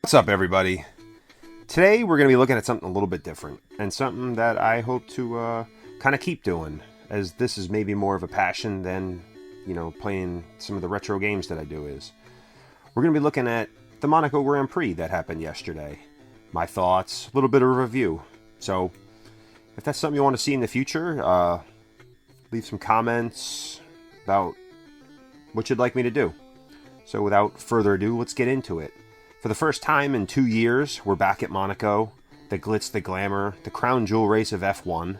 What's up, everybody? Today we're going to be looking at something a little bit different, and something that I hope to kind of keep doing, as this is maybe more of a passion than, playing some of the retro games that I do is. We're going to be looking at the Monaco Grand Prix that happened yesterday. My thoughts, a little bit of a review. So, if that's something you want to see in the future, leave some comments about what you'd like me to do. So without further ado, let's get into it. For the first time in 2 years, we're back at Monaco, the glitz, the glamour, the crown jewel race of F1.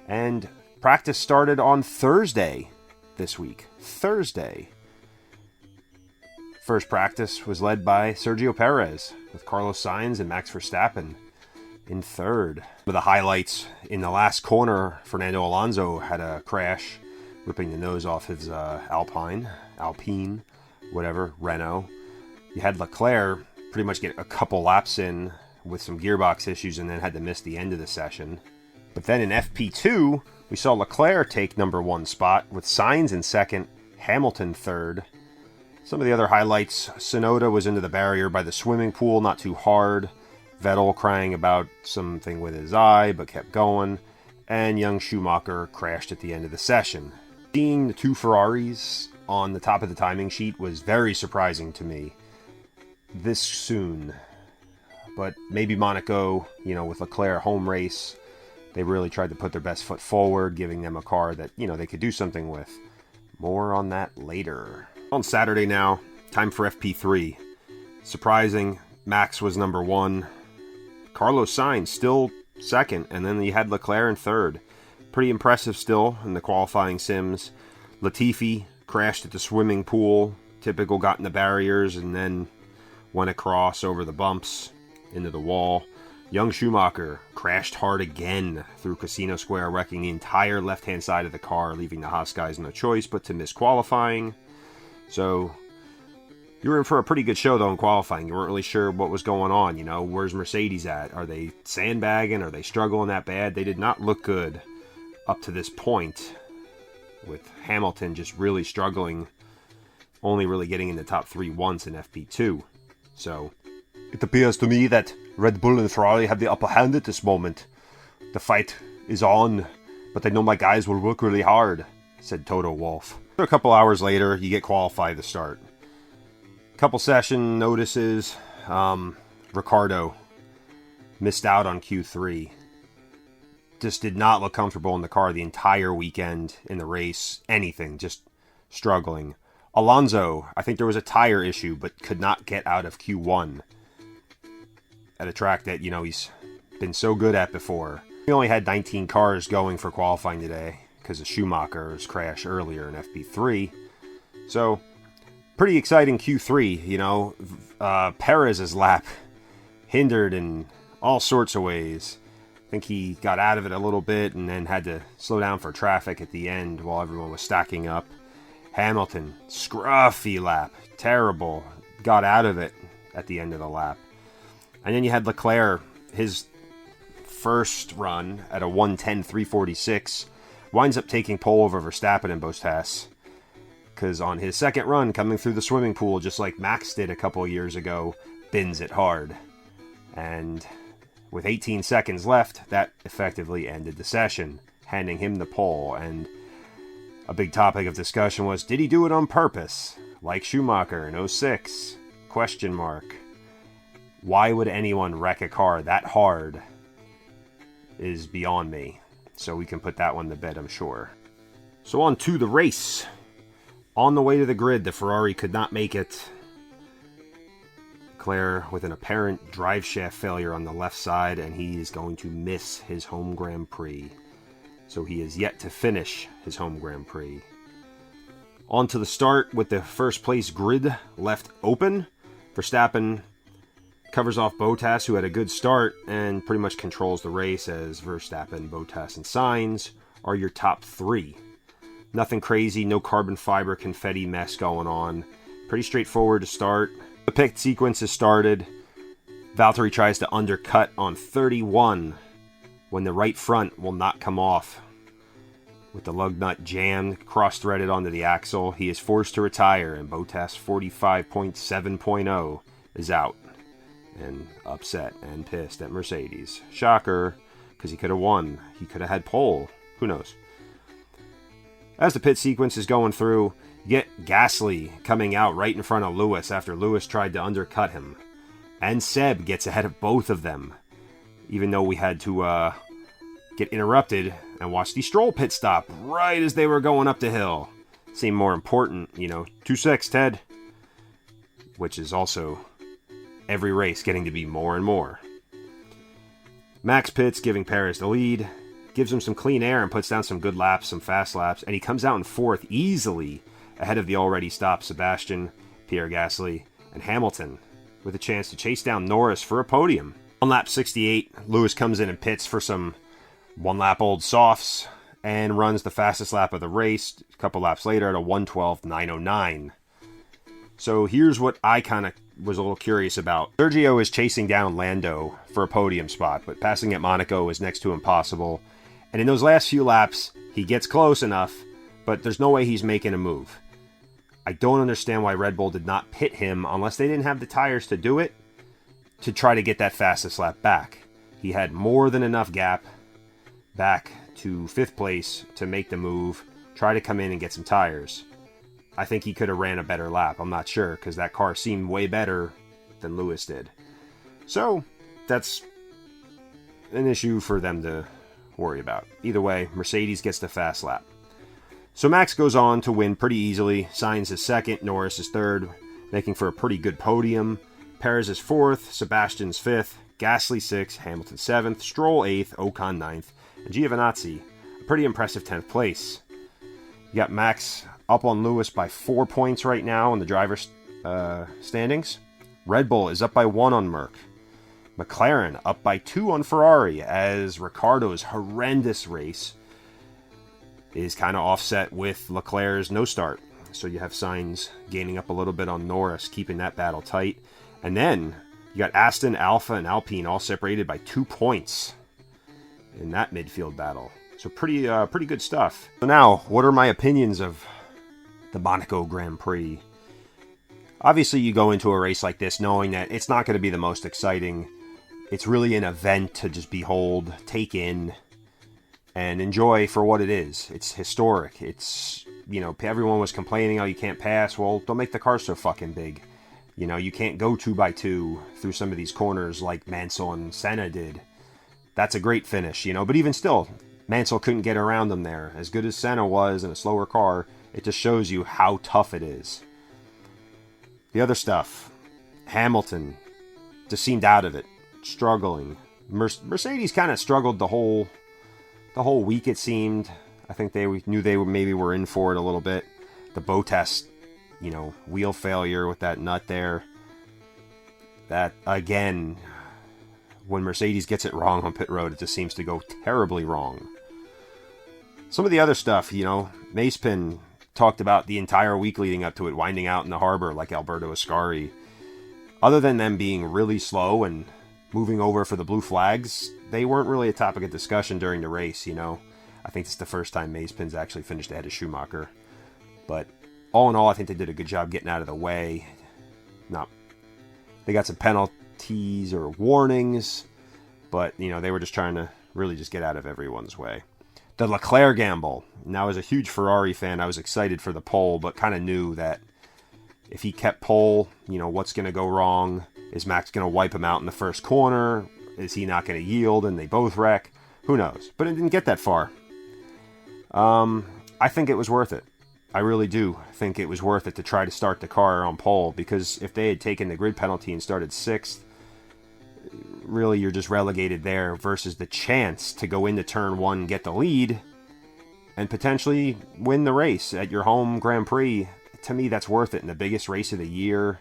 And practice started on Thursday this week. Thursday. First practice was led by Sergio Perez, with Carlos Sainz and Max Verstappen in third. Some of the highlights: in the last corner, Fernando Alonso had a crash, ripping the nose off his Alpine, Renault. You had Leclerc pretty much get a couple laps in with some gearbox issues and then had to miss the end of the session. But then in FP2, we saw Leclerc take number one spot with Sainz in second, Hamilton third. Some of the other highlights: Tsunoda was into the barrier by the swimming pool, not too hard. Vettel crying about something with his eye, but kept going. And young Schumacher crashed at the end of the session. Seeing the two Ferraris on the top of the timing sheet was very surprising to me this soon. But maybe Monaco, with Leclerc home race, they really tried to put their best foot forward, giving them a car that, they could do something with. More on that later. On Saturday now, time for FP3. Surprising, Max was number one. Carlos Sainz still second, and then you had Leclerc in third. Pretty impressive still in the qualifying sims. Latifi crashed at the swimming pool. Typical, got in the barriers and then went across over the bumps into the wall. Young Schumacher crashed hard again through Casino Square, wrecking the entire left-hand side of the car, leaving the Haas guys no choice but to miss qualifying. So you were in for a pretty good show, though, in qualifying. You weren't really sure what was going on. Where's Mercedes at? Are they sandbagging? Are they struggling that bad? They did not look good up to this point, with Hamilton just really struggling, only really getting in the top three once in FP2. So it appears to me that Red Bull and Ferrari have the upper hand at this moment. The fight is on, but I know my guys will work really hard, said Toto Wolff. A couple hours later, you get qualified to start. Couple session notices. Ricciardo missed out on Q3. Just did not look comfortable in the car the entire weekend in the race. Anything, just struggling. Alonso, I think there was a tire issue, but could not get out of Q1 at a track that, he's been so good at before. We only had 19 cars going for qualifying today because of Schumacher's crash earlier in FP3. So, pretty exciting Q3, Perez's lap hindered in all sorts of ways. I think he got out of it a little bit and then had to slow down for traffic at the end while everyone was stacking up. Hamilton, scruffy lap, terrible, got out of it at the end of the lap. And then you had Leclerc, his first run at a 1:10.346, winds up taking pole over Verstappen and Bottas, because on his second run, coming through the swimming pool, just like Max did a couple years ago, bins it hard. And with 18 seconds left, that effectively ended the session, handing him the pole. And a big topic of discussion was, did he do it on purpose, like Schumacher in 06? Question mark. Why would anyone wreck a car that hard is beyond me. So we can put that one to bed, I'm sure. So on to the race. On the way to the grid, the Ferrari could not make it. Leclerc with an apparent drive shaft failure on the left side, and he is going to miss his home Grand Prix. So he is yet to finish his home Grand Prix. On to the start with the first place grid left open. Verstappen covers off Bottas, who had a good start and pretty much controls the race, as Verstappen, Bottas, and Sainz are your top three. Nothing crazy, no carbon fiber confetti mess going on. Pretty straightforward to start. The pit sequence has started. Valtteri tries to undercut on 31 when the right front will not come off. With the lug nut jammed, cross-threaded onto the axle, he is forced to retire, and Bottas 45.7.0 is out. and upset and pissed at Mercedes. Shocker, because he could have won. He could have had pole. Who knows? As the pit sequence is going through, you get Gasly coming out right in front of Lewis after Lewis tried to undercut him. And Seb gets ahead of both of them, even though we had to get interrupted and watch the Stroll pit stop right as they were going up the hill. Seemed more important, 2-6, Ted. Which is also every race getting to be more and more. Max pits, giving Perez the lead, gives him some clean air and puts down some good laps, some fast laps, and he comes out in fourth easily ahead of the already stopped Sebastian, Pierre Gasly, and Hamilton, with a chance to chase down Norris for a podium. On lap 68, Lewis comes in and pits for some one-lap-old softs and runs the fastest lap of the race a couple laps later at a 1:12.909. So here's what I kind of was a little curious about. Sergio is chasing down Lando for a podium spot, but passing at Monaco is next to impossible. And in those last few laps, he gets close enough, but there's no way he's making a move. I don't understand why Red Bull did not pit him unless they didn't have the tires to do it, to try to get that fastest lap back. He had more than enough gap back to 5th place to make the move, try to come in and get some tires. I think he could have ran a better lap. I'm not sure, because that car seemed way better than Lewis did. So, that's an issue for them to worry about. Either way, Mercedes gets the fast lap. So Max goes on to win pretty easily. Sainz is second, Norris is third, making for a pretty good podium. Perez is fourth, Sebastian's fifth, Gasly sixth, Hamilton seventh, Stroll eighth, Ocon ninth, and Giovinazzi a pretty impressive 10th place. You got Max up on Lewis by 4 points right now in the driver's standings. Red Bull is up by 1 on Merc. McLaren up by 2 on Ferrari, as Ricciardo's horrendous race is kind of offset with Leclerc's no start. So you have Sainz gaining up a little bit on Norris, keeping that battle tight. And then you got Aston, Alpha, and Alpine all separated by 2 points in that midfield battle. So pretty good stuff. So now, what are my opinions of the Monaco Grand Prix? Obviously, you go into a race like this knowing that it's not going to be the most exciting. It's really an event to just behold, take in, and enjoy for what it is. It's historic. It's, everyone was complaining, oh, you can't pass. Well, don't make the car so fucking big. You can't go 2x2 through some of these corners like Mansell and Senna did. That's a great finish, but even still, Mansell couldn't get around them there. As good as Senna was in a slower car, it just shows you how tough it is. The other stuff, Hamilton just seemed out of it, struggling. Mercedes kind of struggled the whole week, it seemed. I think they knew they maybe were in for it a little bit. The Bottas, wheel failure with that nut there. That, again, when Mercedes gets it wrong on pit road, it just seems to go terribly wrong. Some of the other stuff, Mazepin talked about the entire week leading up to it, winding out in the harbor like Alberto Ascari. Other than them being really slow and moving over for the blue flags, they weren't really a topic of discussion during the race, I think it's the first time Mazepin's actually finished ahead of Schumacher. But all in all, I think they did a good job getting out of the way. They got some penalties or warnings, but, they were just trying to really just get out of everyone's way. The Leclerc gamble. Now, as a huge Ferrari fan, I was excited for the pole, but kind of knew that if he kept pole, what's going to go wrong? Is Max going to wipe him out in the first corner? Is he not going to yield and they both wreck? Who knows? But it didn't get that far. I think it was worth it. I really do think it was worth it to try to start the car on pole, because if they had taken the grid penalty and started 6th, really you're just relegated there, versus the chance to go into turn 1, get the lead, and potentially win the race at your home Grand Prix. To me, that's worth it in the biggest race of the year.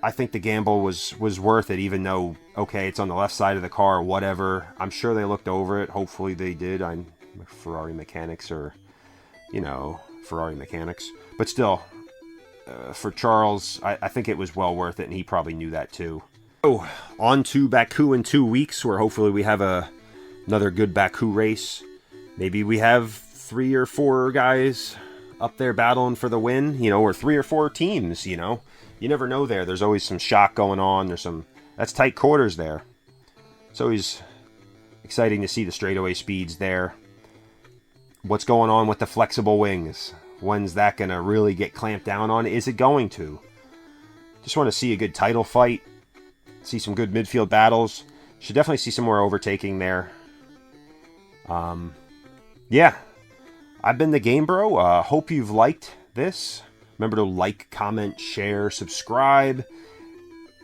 I think the gamble was worth it, even though, okay, it's on the left side of the car, whatever. I'm sure they looked over it. Hopefully they did. Ferrari mechanics are, Ferrari mechanics. But still, for Charles, I think it was well worth it, and he probably knew that too. So, on to Baku in 2 weeks, where hopefully we have another good Baku race. Maybe we have 3 or 4 guys up there battling for the win, or 3 or 4 teams, you never know there. There's always some shock going on. That's tight quarters there. It's always exciting to see the straightaway speeds there. What's going on with the flexible wings? When's that going to really get clamped down on? Is it going to? Just want to see a good title fight. See some good midfield battles. Should definitely see some more overtaking there. Yeah. I've been the Game Bro. Hope you've liked this. Remember to like, comment, share, subscribe.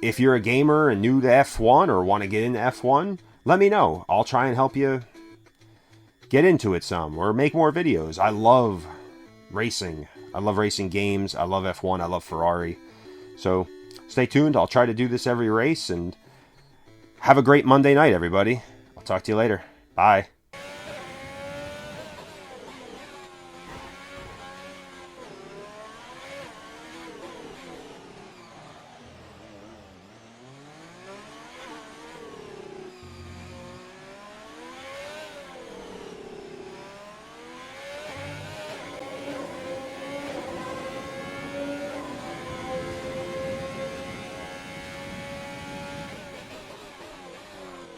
If you're a gamer and new to F1 or want to get into F1, let me know. I'll try and help you get into it some or make more videos. I love racing. I love racing games. I love F1. I love Ferrari. So stay tuned. I'll try to do this every race, and have a great Monday night, everybody. I'll talk to you later. Bye.